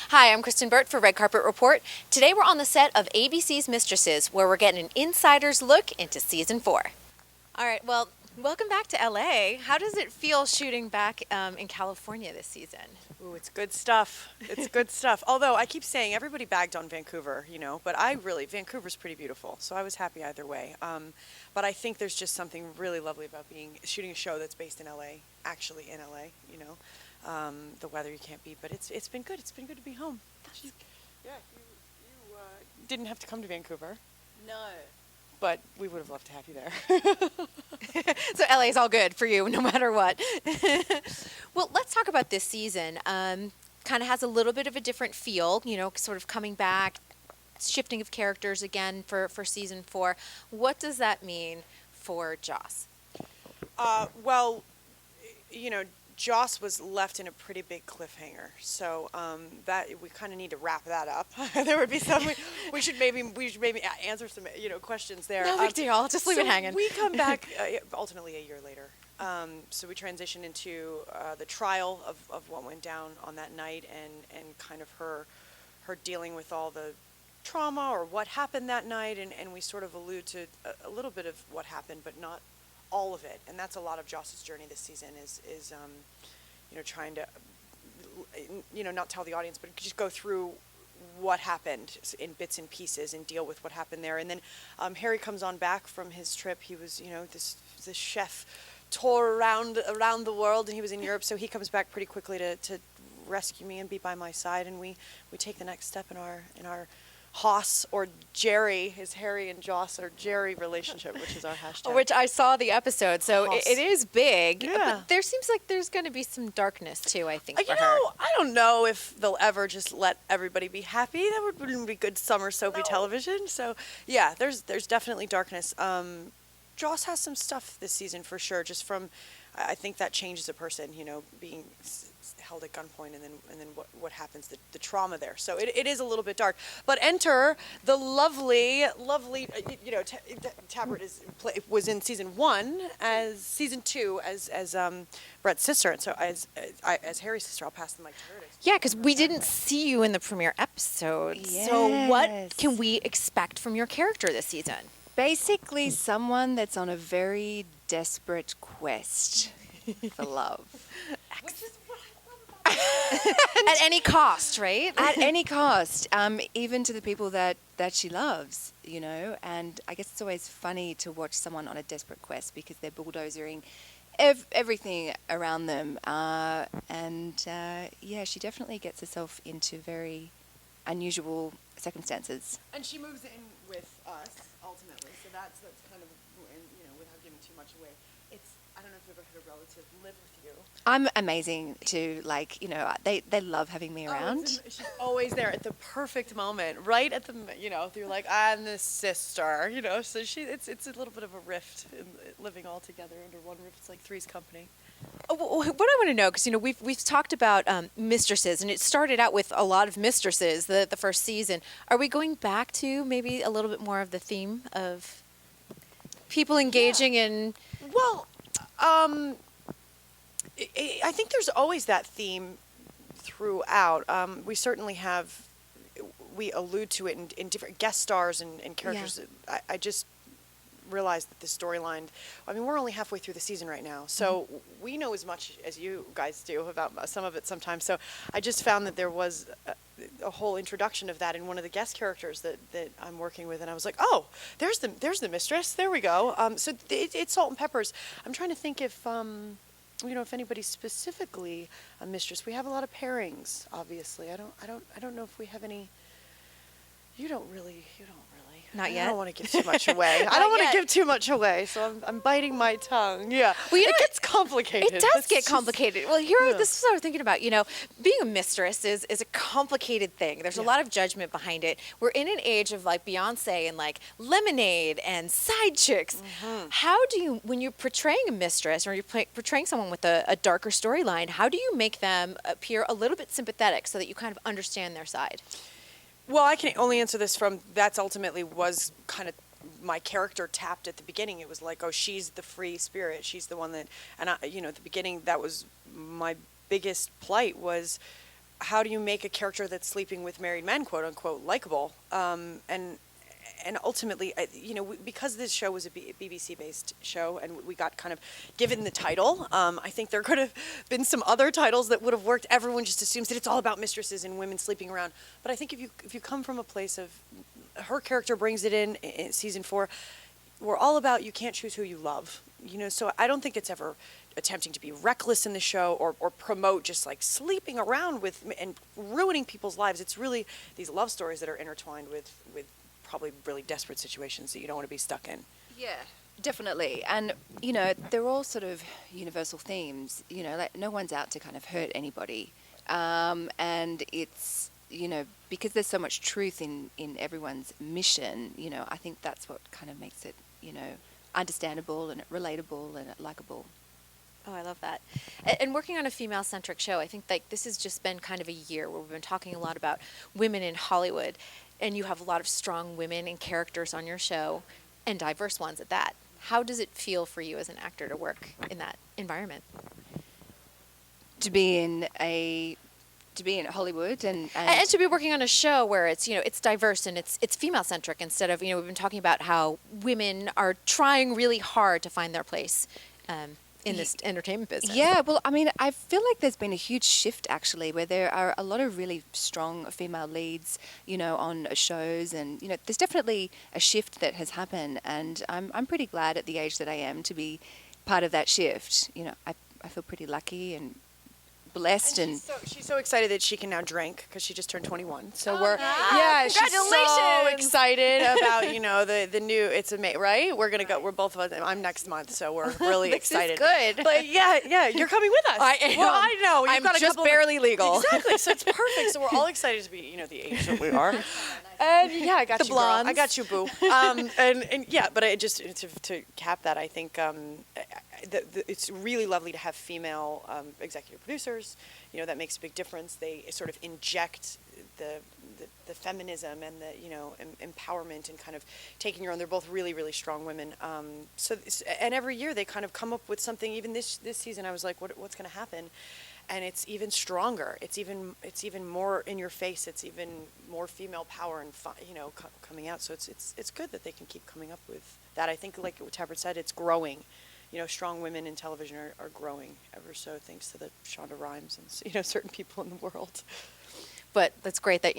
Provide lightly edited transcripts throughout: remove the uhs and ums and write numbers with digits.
Hi, I'm Kristyn Burtt for Red Carpet Report. Today we're on the set of ABC's Mistresses, where we're getting an insider's look into season 4. All right, well, welcome back to LA. How does it feel shooting back in California this season? Ooh, it's good stuff. It's good stuff. Although I keep saying everybody bagged on Vancouver, but Vancouver's pretty beautiful, so I was happy either way. But I think there's just something really lovely about shooting a show that's based in LA, actually in LA, the weather you can't beat, but it's been good. It's been good to be home. Yeah, you didn't have to come to Vancouver. No. But we would have loved to have you there. So LA's all good for you, no matter what. Well, let's talk about this season. Kind of has a little bit of a different feel, sort of coming back, shifting of characters again for season 4. What does that mean for Joss? Well, Joss was left in a pretty big cliffhanger, so that we kind of need to wrap that up. There would be some we should maybe answer some questions there. No big deal. Just leave it hanging. We come back ultimately a year later. So we transition into the trial of what went down on that night and kind of her dealing with all the trauma or what happened that night, and we sort of allude to a little bit of what happened, but not all of it. And that's a lot of Joss's journey this season is trying to not tell the audience, but just go through what happened in bits and pieces and deal with what happened there. And then Harry comes on back from his trip. He was this chef tour around the world, and he was in Europe, so he comes back pretty quickly to rescue me and be by my side, and we take the next step in our Hoss or Jerry, his Harry and Joss or Jerry relationship, which is our hashtag. Which I saw the episode, so it is big. Yeah. But there seems like there's going to be some darkness too, I think, for her. I don't know if they'll ever just let everybody be happy. That wouldn't be good summer soapy television. So, yeah, there's definitely darkness. Joss has some stuff this season for sure, just from, I think that changes a person, being held at gunpoint and then what happens, the trauma there. So it is a little bit dark. But enter the lovely, Tabrett was in season 1 as season 2 as Brett's sister, and so as Harry's sister. I'll pass the mic to her. Yeah, because we didn't see you in the premiere episode. Yes. So what can we expect from your character this season? Basically, someone that's on a very desperate quest for love. At any cost, right? At any cost, even to the people that she loves, And I guess it's always funny to watch someone on a desperate quest because they're bulldozering everything around them. She definitely gets herself into very unusual circumstances. And she moves in with us, ultimately. So that's kind of, without giving too much away, I don't know if you've ever had a relative live with you. I'm amazing to, they love having me around. She's always there at the perfect moment, right at the, you're like, I'm the sister, so it's a little bit of a rift in living all together under one roof. It's like Three's Company. What I want to know, because we've talked about Mistresses, and it started out with a lot of Mistresses the first season. Are we going back to maybe a little bit more of the theme of people engaging in? Well, I think there's always that theme throughout. We certainly we allude to it in different guest stars and characters. Yeah. I just realized that the storyline, we're only halfway through the season right now, so we know as much as you guys do about some of it sometimes. So I just found that there was a whole introduction of that in one of the guest characters that I'm working with, and I was like, oh, there's the mistress. There we go. So it's Salt and Peppers. I'm trying to think if if anybody's specifically a mistress. We have a lot of pairings, obviously. I don't know if we have any. You don't really. Not yet. I don't want to give too much away. I don't want to give too much away, so I'm biting my tongue. Yeah. Well, it gets complicated. It does get complicated. Well, this is what I was thinking about. Being a mistress is a complicated thing. There's a lot of judgment behind it. We're in an age of like Beyonce and like Lemonade and side chicks. Mm-hmm. How do you, when you're portraying a mistress or you're portraying someone with a darker storyline, how do you make them appear a little bit sympathetic so that you kind of understand their side? Well, I can only answer this from, that's ultimately was kind of my character tapped at the beginning. It was like, oh, she's the free spirit. She's the one that, and at the beginning, that was my biggest plight was how do you make a character that's sleeping with married men, quote unquote, likable? And ultimately, because this show was a BBC-based show, and we got kind of given the title, I think there could have been some other titles that would have worked. Everyone just assumes that it's all about mistresses and women sleeping around. But I think if you come from a place of, her character brings it in season 4, we're all about you can't choose who you love. So I don't think it's ever attempting to be reckless in the show or promote just like sleeping around with and ruining people's lives. It's really these love stories that are intertwined with probably really desperate situations that you don't want to be stuck in. Yeah, definitely. And, they're all sort of universal themes, like no one's out to kind of hurt anybody. And it's, because there's so much truth in everyone's mission, I think that's what kind of makes it, understandable and relatable and likable. Oh, I love that. And working on a female-centric show, I think like this has just been kind of a year where we've been talking a lot about women in Hollywood, and you have a lot of strong women and characters on your show, and diverse ones at that. How does it feel for you as an actor to work in that environment? To be in Hollywood and to be working on a show where it's it's diverse and it's female-centric instead of we've been talking about how women are trying really hard to find their place in this entertainment business. Yeah, well, I mean, I feel like there's been a huge shift actually, where there are a lot of really strong female leads, on shows, and there's definitely a shift that has happened, and I'm pretty glad at the age that I am to be part of that shift. I feel pretty lucky and blessed, and she's so excited that she can now drink because she just turned 21. So Congratulations! She's so excited about the new. It's amazing, right? We're gonna go. We're both of us. I'm next month, so we're really excited. This is good. But yeah, you're coming with us. I am. Well, I know. You've I'm got a just couple barely legal. Exactly. So it's perfect. So we're all excited to be the age that we are. And yeah, I got The you, girl. blondes. I got you, boo. And yeah, but I just to cap that, I think it's really lovely to have female executive producers. That makes a big difference. They sort of inject the feminism and the empowerment and kind of taking your own. They're both really, really strong women. And every year they kind of come up with something. Even this season, I was like, what's going to happen? And it's even stronger. It's even more in your face. It's even more female power and coming out. So it's good that they can keep coming up with that. I think, like what Tabrett said, it's growing. Strong women in television are growing ever so, thanks to the Shonda Rhimes and certain people in the world. But that's great that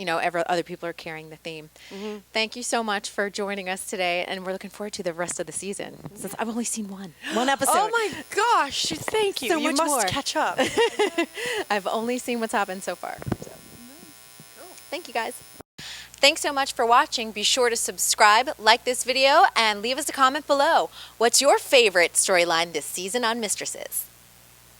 other people are carrying the theme. Mm-hmm. Thank you so much for joining us today, and we're looking forward to the rest of the season. Since I've only seen one episode. Oh my gosh! Thank you. So you much must more. Catch up. I've only seen what's happened so far. So. Cool. Thank you, guys. Thanks so much for watching. Be sure to subscribe, like this video, and leave us a comment below. What's your favorite storyline this season on Mistresses?